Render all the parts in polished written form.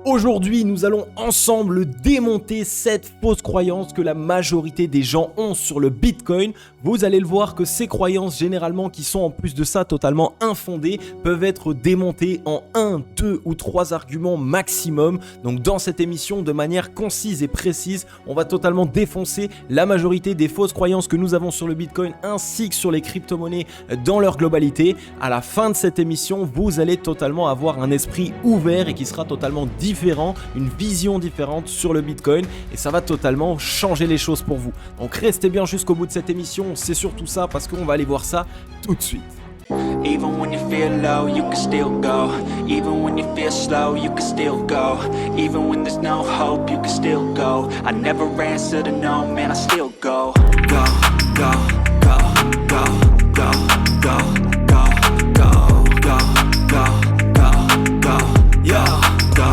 Aujourd'hui, nous allons ensemble démonter cette fausse croyance que la majorité des gens ont sur le Bitcoin. Vous allez le voir que ces croyances, généralement, qui sont en plus de ça totalement infondées, peuvent être démontées en 1, 2 ou 3 arguments maximum. Donc dans cette émission, de manière concise et précise, on va totalement défoncer la majorité des fausses croyances que nous avons sur le Bitcoin ainsi que sur les crypto-monnaies dans leur globalité. À la fin de cette émission, vous allez totalement avoir un esprit ouvert et qui sera totalement différent, une vision différente sur le Bitcoin et ça va totalement changer les choses pour vous. Donc restez bien jusqu'au bout de cette émission, c'est surtout ça parce qu'on va aller voir ça tout de suite. Even when you feel low, you can still go. Even when you feel slow, you can still go. Even when there's no hope, you can still go. I never answer to no, man, I still go. Go, go, go, go, go, go, go, go, go, go, go, go, yo, go.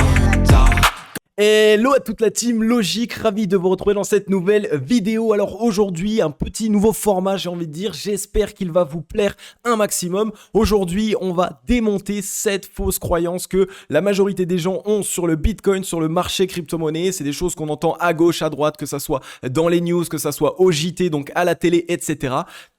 Hello à toute la team Logique, ravi de vous retrouver dans cette nouvelle vidéo. Alors aujourd'hui, un petit nouveau format, j'ai envie de dire, j'espère qu'il va vous plaire un maximum. Aujourd'hui, on va démonter cette fausse croyance que la majorité des gens ont sur le Bitcoin, sur le marché crypto-monnaie. C'est des choses qu'on entend à gauche, à droite, que ça soit dans les news, que ça soit au JT, donc à la télé, etc.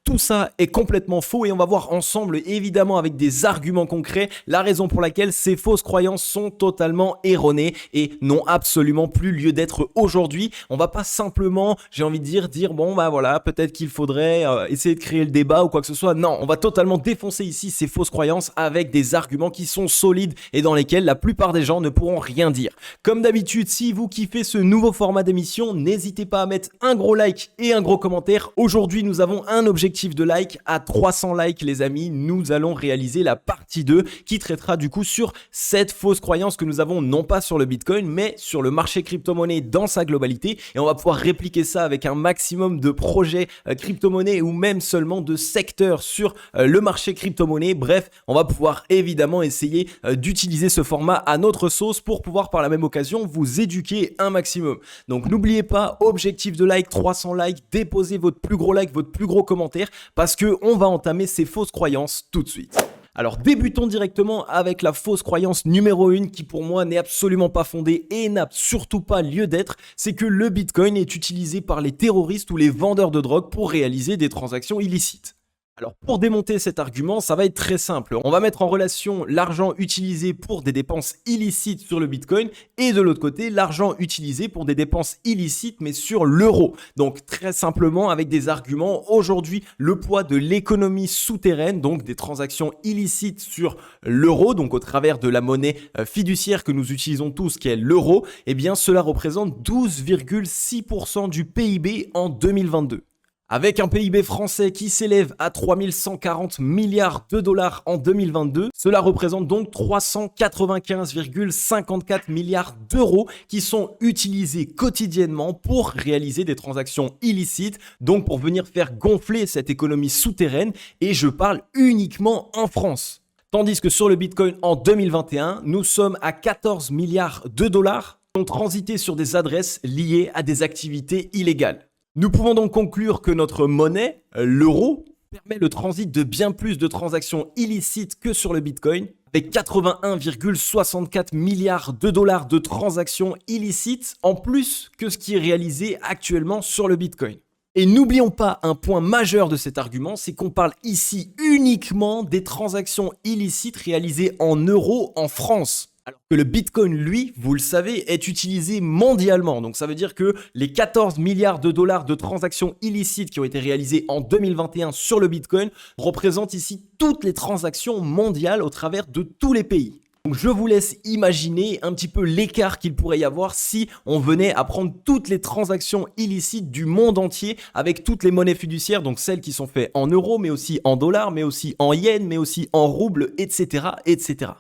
Tout ça est complètement faux et on va voir ensemble, évidemment avec des arguments concrets, la raison pour laquelle ces fausses croyances sont totalement erronées et n'ont absolument plus lieu d'être aujourd'hui. On va pas simplement, j'ai envie de dire bon bah voilà, peut-être qu'il faudrait essayer de créer le débat ou quoi que ce soit. Non, on va totalement défoncer ici ces fausses croyances avec des arguments qui sont solides et dans lesquels la plupart des gens ne pourront rien dire. Comme d'habitude, si vous kiffez ce nouveau format d'émission, n'hésitez pas à mettre un gros like et un gros commentaire. Aujourd'hui, nous avons un objectif de like à 300 likes les amis, nous allons réaliser la partie 2 qui traitera du coup sur cette fausse croyance que nous avons non pas sur le Bitcoin mais sur le marché crypto-monnaie dans sa globalité et on va pouvoir répliquer ça avec un maximum de projets crypto-monnaie ou même seulement de secteurs sur le marché crypto-monnaie. Bref, on va pouvoir évidemment essayer d'utiliser ce format à notre sauce pour pouvoir par la même occasion vous éduquer un maximum. Donc n'oubliez pas, objectif de like 300 likes, déposez votre plus gros like, votre plus gros commentaire parce qu'on va entamer ces fausses croyances tout de suite. Alors débutons directement avec la fausse croyance numéro 1 qui pour moi n'est absolument pas fondée et n'a surtout pas lieu d'être, c'est que le Bitcoin est utilisé par les terroristes ou les vendeurs de drogue pour réaliser des transactions illicites. Alors pour démonter cet argument, ça va être très simple. On va mettre en relation l'argent utilisé pour des dépenses illicites sur le Bitcoin et de l'autre côté, l'argent utilisé pour des dépenses illicites mais sur l'euro. Donc très simplement avec des arguments, aujourd'hui le poids de l'économie souterraine, donc des transactions illicites sur l'euro, donc au travers de la monnaie fiduciaire que nous utilisons tous qui est l'euro, eh bien cela représente 12,6% du PIB en 2022. Avec un PIB français qui s'élève à 3140 milliards de dollars en 2022, cela représente donc 395,54 milliards d'euros qui sont utilisés quotidiennement pour réaliser des transactions illicites, donc pour venir faire gonfler cette économie souterraine et je parle uniquement en France. Tandis que sur le Bitcoin en 2021, nous sommes à 14 milliards de dollars qui ont transité sur des adresses liées à des activités illégales. Nous pouvons donc conclure que notre monnaie, l'euro, permet le transit de bien plus de transactions illicites que sur le Bitcoin, avec 81,64 milliards de dollars de transactions illicites en plus que ce qui est réalisé actuellement sur le Bitcoin. Et n'oublions pas un point majeur de cet argument, c'est qu'on parle ici uniquement des transactions illicites réalisées en euros en France. Alors que le Bitcoin, lui, vous le savez, est utilisé mondialement. Donc ça veut dire que les 14 milliards de dollars de transactions illicites qui ont été réalisées en 2021 sur le Bitcoin représentent ici toutes les transactions mondiales au travers de tous les pays. Donc je vous laisse imaginer un petit peu l'écart qu'il pourrait y avoir si on venait à prendre toutes les transactions illicites du monde entier avec toutes les monnaies fiduciaires, donc celles qui sont faites en euros, mais aussi en dollars, mais aussi en yens, mais aussi en roubles, etc., etc.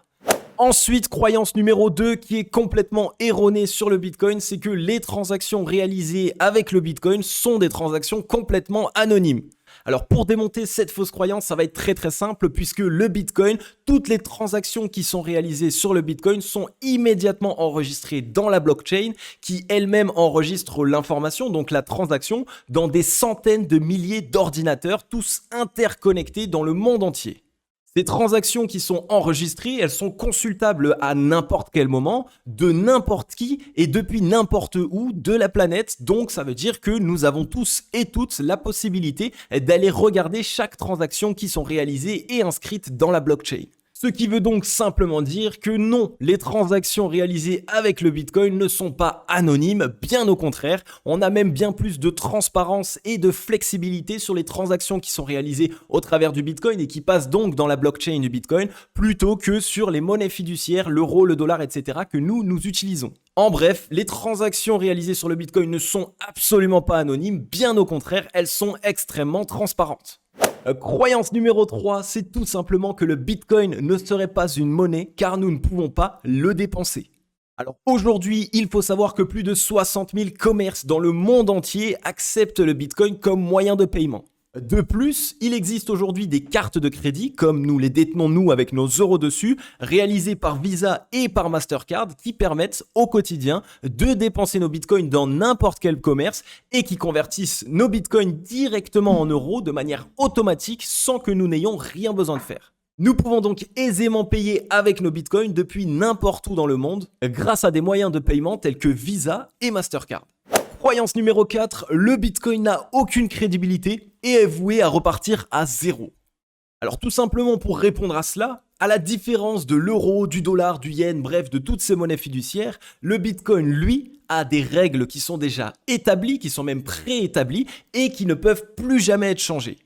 Ensuite, croyance numéro 2 qui est complètement erronée sur le Bitcoin, c'est que les transactions réalisées avec le Bitcoin sont des transactions complètement anonymes. Alors pour démonter cette fausse croyance, ça va être très simple puisque le Bitcoin, toutes les transactions qui sont réalisées sur le Bitcoin sont immédiatement enregistrées dans la blockchain qui elle-même enregistre l'information, donc la transaction, dans des centaines de milliers d'ordinateurs, tous interconnectés dans le monde entier. Ces transactions qui sont enregistrées, elles sont consultables à n'importe quel moment, de n'importe qui et depuis n'importe où de la planète. Donc ça veut dire que nous avons tous et toutes la possibilité d'aller regarder chaque transaction qui sont réalisées et inscrites dans la blockchain. Ce qui veut donc simplement dire que non, les transactions réalisées avec le Bitcoin ne sont pas anonymes, bien au contraire, on a même bien plus de transparence et de flexibilité sur les transactions qui sont réalisées au travers du Bitcoin et qui passent donc dans la blockchain du Bitcoin, plutôt que sur les monnaies fiduciaires, l'euro, le dollar, etc. que nous utilisons. En bref, les transactions réalisées sur le Bitcoin ne sont absolument pas anonymes, bien au contraire, elles sont extrêmement transparentes. Croyance numéro 3, c'est tout simplement que le Bitcoin ne serait pas une monnaie car nous ne pouvons pas le dépenser. Alors aujourd'hui, il faut savoir que plus de 60 000 commerces dans le monde entier acceptent le Bitcoin comme moyen de paiement. De plus, il existe aujourd'hui des cartes de crédit, comme nous les détenons nous avec nos euros dessus, réalisées par Visa et par Mastercard, qui permettent au quotidien de dépenser nos bitcoins dans n'importe quel commerce et qui convertissent nos bitcoins directement en euros de manière automatique sans que nous n'ayons rien besoin de faire. Nous pouvons donc aisément payer avec nos bitcoins depuis n'importe où dans le monde grâce à des moyens de paiement tels que Visa et Mastercard. Croyance numéro 4, le Bitcoin n'a aucune crédibilité et est voué à repartir à zéro. Alors tout simplement pour répondre à cela, à la différence de l'euro, du dollar, du yen, bref de toutes ces monnaies fiduciaires, le Bitcoin lui a des règles qui sont déjà établies, qui sont même préétablies et qui ne peuvent plus jamais être changées.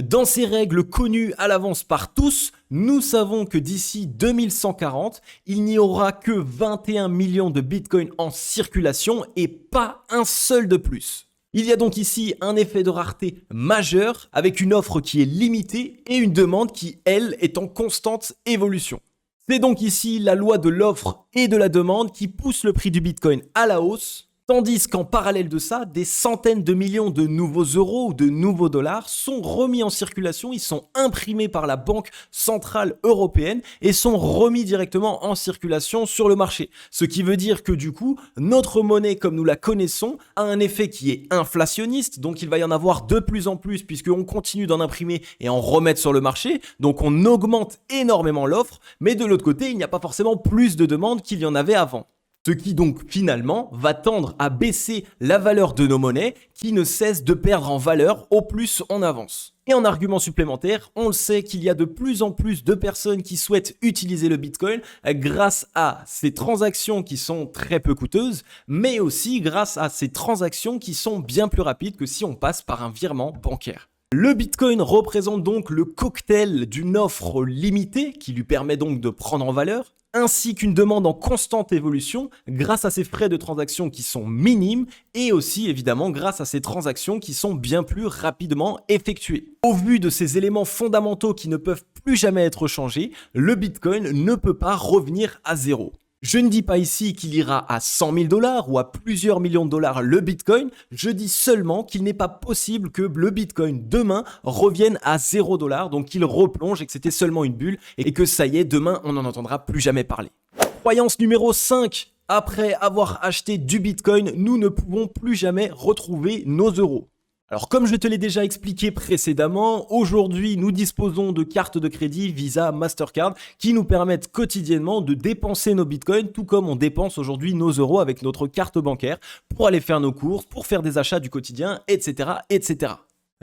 Dans ces règles connues à l'avance par tous, nous savons que d'ici 2140, il n'y aura que 21 millions de bitcoins en circulation et pas un seul de plus. Il y a donc ici un effet de rareté majeur avec une offre qui est limitée et une demande qui, elle, est en constante évolution. C'est donc ici la loi de l'offre et de la demande qui pousse le prix du bitcoin à la hausse. Tandis qu'en parallèle de ça, des centaines de millions de nouveaux euros ou de nouveaux dollars sont remis en circulation, ils sont imprimés par la Banque Centrale Européenne et sont remis directement en circulation sur le marché. Ce qui veut dire que du coup, notre monnaie comme nous la connaissons a un effet qui est inflationniste, donc il va y en avoir de plus en plus puisqu'on continue d'en imprimer et en remettre sur le marché, donc on augmente énormément l'offre, mais de l'autre côté, il n'y a pas forcément plus de demandes qu'il y en avait avant. Ce qui donc finalement va tendre à baisser la valeur de nos monnaies qui ne cessent de perdre en valeur au plus on avance. Et en argument supplémentaire, on le sait qu'il y a de plus en plus de personnes qui souhaitent utiliser le Bitcoin grâce à ces transactions qui sont très peu coûteuses, mais aussi grâce à ces transactions qui sont bien plus rapides que si on passe par un virement bancaire. Le Bitcoin représente donc le cocktail d'une offre limitée qui lui permet donc de prendre en valeur, ainsi qu'une demande en constante évolution grâce à ces frais de transaction qui sont minimes et aussi évidemment grâce à ces transactions qui sont bien plus rapidement effectuées. Au vu de ces éléments fondamentaux qui ne peuvent plus jamais être changés, le Bitcoin ne peut pas revenir à zéro. Je ne dis pas ici qu'il ira à 100 000 $ ou à plusieurs millions de dollars le Bitcoin, je dis seulement qu'il n'est pas possible que le Bitcoin demain revienne à 0 $, donc qu'il replonge et que c'était seulement une bulle et que ça y est, demain on n'en entendra plus jamais parler. Croyance numéro 5, après avoir acheté du Bitcoin, nous ne pouvons plus jamais retrouver nos euros. Alors comme je te l'ai déjà expliqué précédemment, aujourd'hui nous disposons de cartes de crédit Visa, Mastercard qui nous permettent quotidiennement de dépenser nos bitcoins tout comme on dépense aujourd'hui nos euros avec notre carte bancaire pour aller faire nos courses, pour faire des achats du quotidien, etc. etc.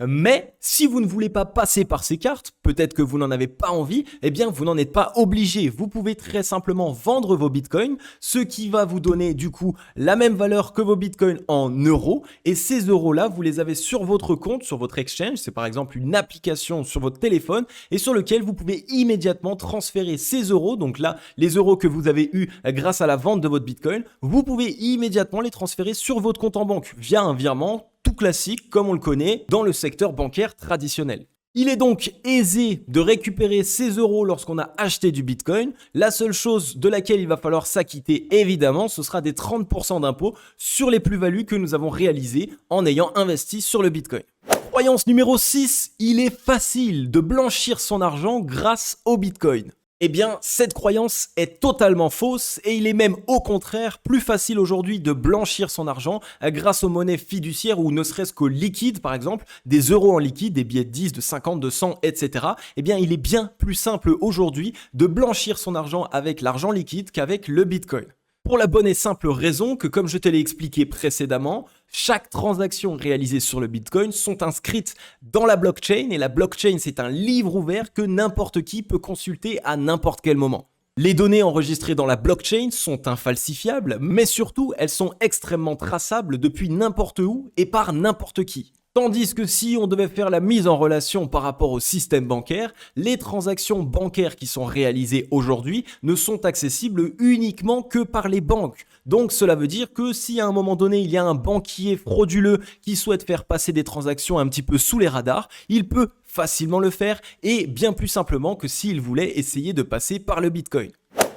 Mais si vous ne voulez pas passer par ces cartes, peut-être que vous n'en avez pas envie, eh bien vous n'en êtes pas obligé. Vous pouvez très simplement vendre vos bitcoins, ce qui va vous donner du coup la même valeur que vos bitcoins en euros. Et ces euros-là, vous les avez sur votre compte, sur votre exchange. C'est par exemple une application sur votre téléphone et sur lequel vous pouvez immédiatement transférer ces euros. Donc là, les euros que vous avez eus grâce à la vente de votre bitcoin, vous pouvez immédiatement les transférer sur votre compte en banque via un virement tout classique comme on le connaît dans le secteur bancaire traditionnel. Il est donc aisé de récupérer ces euros lorsqu'on a acheté du Bitcoin. La seule chose de laquelle il va falloir s'acquitter, évidemment, ce sera des 30% d'impôts sur les plus-values que nous avons réalisées en ayant investi sur le Bitcoin. Croyance numéro 6, il est facile de blanchir son argent grâce au Bitcoin. Eh bien, cette croyance est totalement fausse et il est même au contraire plus facile aujourd'hui de blanchir son argent grâce aux monnaies fiduciaires ou ne serait-ce qu'au liquide, par exemple, des euros en liquide, des billets de 10, de 50, de 100, etc. Eh bien, il est bien plus simple aujourd'hui de blanchir son argent avec l'argent liquide qu'avec le Bitcoin. Pour la bonne et simple raison que, comme je te l'ai expliqué précédemment, chaque transaction réalisée sur le Bitcoin sont inscrites dans la blockchain et la blockchain, c'est un livre ouvert que n'importe qui peut consulter à n'importe quel moment. Les données enregistrées dans la blockchain sont infalsifiables, mais surtout, elles sont extrêmement traçables depuis n'importe où et par n'importe qui. Tandis que si on devait faire la mise en relation par rapport au système bancaire, les transactions bancaires qui sont réalisées aujourd'hui ne sont accessibles uniquement que par les banques. Donc cela veut dire que si à un moment donné il y a un banquier frauduleux qui souhaite faire passer des transactions un petit peu sous les radars, il peut facilement le faire et bien plus simplement que s'il voulait essayer de passer par le Bitcoin.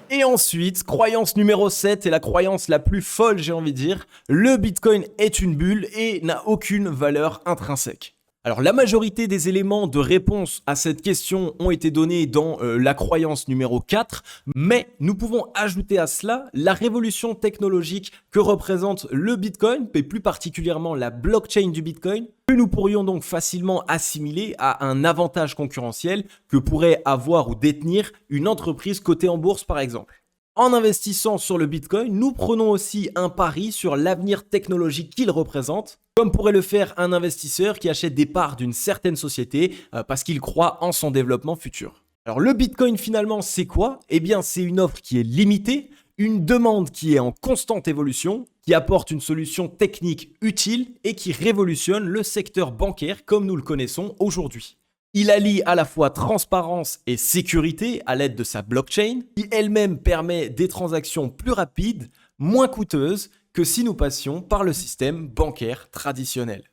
Et ensuite, croyance numéro 7 est la croyance la plus folle, j'ai envie de dire. Le Bitcoin est une bulle et n'a aucune valeur intrinsèque. Alors la majorité des éléments de réponse à cette question ont été donnés dans la croyance numéro 4, mais nous pouvons ajouter à cela la révolution technologique que représente le Bitcoin, et plus particulièrement la blockchain du Bitcoin, que nous pourrions donc facilement assimiler à un avantage concurrentiel que pourrait avoir ou détenir une entreprise cotée en bourse par exemple. En investissant sur le Bitcoin, nous prenons aussi un pari sur l'avenir technologique qu'il représente, comme pourrait le faire un investisseur qui achète des parts d'une certaine société parce qu'il croit en son développement futur. Alors le Bitcoin finalement c'est quoi? Eh bien c'est une offre qui est limitée, une demande qui est en constante évolution, qui apporte une solution technique utile et qui révolutionne le secteur bancaire comme nous le connaissons aujourd'hui. Il allie à la fois transparence et sécurité à l'aide de sa blockchain, qui elle-même permet des transactions plus rapides, moins coûteuses que si nous passions par le système bancaire traditionnel.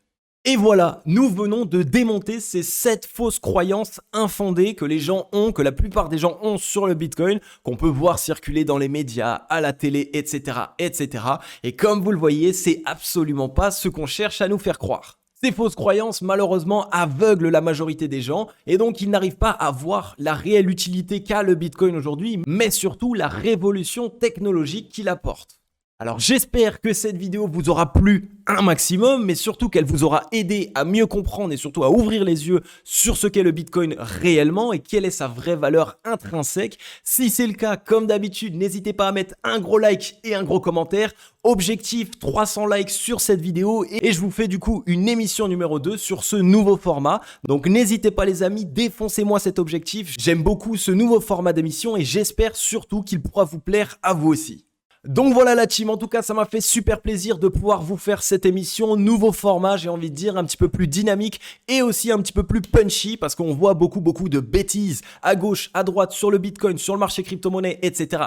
Et voilà, nous venons de démonter ces 7 fausses croyances infondées que les gens ont, que la plupart des gens ont sur le Bitcoin, qu'on peut voir circuler dans les médias, à la télé, etc., etc. Et comme vous le voyez, c'est absolument pas ce qu'on cherche à nous faire croire. Ces fausses croyances, malheureusement, aveuglent la majorité des gens et donc ils n'arrivent pas à voir la réelle utilité qu'a le Bitcoin aujourd'hui, mais surtout la révolution technologique qu'il apporte. Alors j'espère que cette vidéo vous aura plu un maximum, mais surtout qu'elle vous aura aidé à mieux comprendre et surtout à ouvrir les yeux sur ce qu'est le Bitcoin réellement et quelle est sa vraie valeur intrinsèque. Si c'est le cas, comme d'habitude, n'hésitez pas à mettre un gros like et un gros commentaire. Objectif 300 likes sur cette vidéo et je vous fais du coup une émission numéro 2 sur ce nouveau format. Donc n'hésitez pas les amis, défoncez-moi cet objectif. J'aime beaucoup ce nouveau format d'émission et j'espère surtout qu'il pourra vous plaire à vous aussi. Donc voilà la team, en tout cas ça m'a fait super plaisir de pouvoir vous faire cette émission, nouveau format j'ai envie de dire, un petit peu plus dynamique et aussi un petit peu plus punchy parce qu'on voit beaucoup de bêtises à gauche, à droite, sur le Bitcoin, sur le marché crypto-monnaie, etc.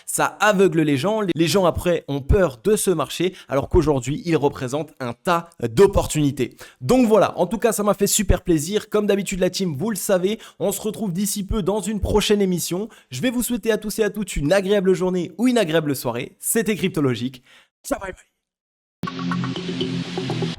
Ça aveugle les gens après ont peur de ce marché alors qu'aujourd'hui il représente un tas d'opportunités. Donc voilà, en tout cas ça m'a fait super plaisir, comme d'habitude la team vous le savez, on se retrouve d'ici peu dans une prochaine émission. Je vais vous souhaiter à tous et à toutes une agréable journée ou une agréable soirée, c'était Cryptologique. Ciao, bye bye.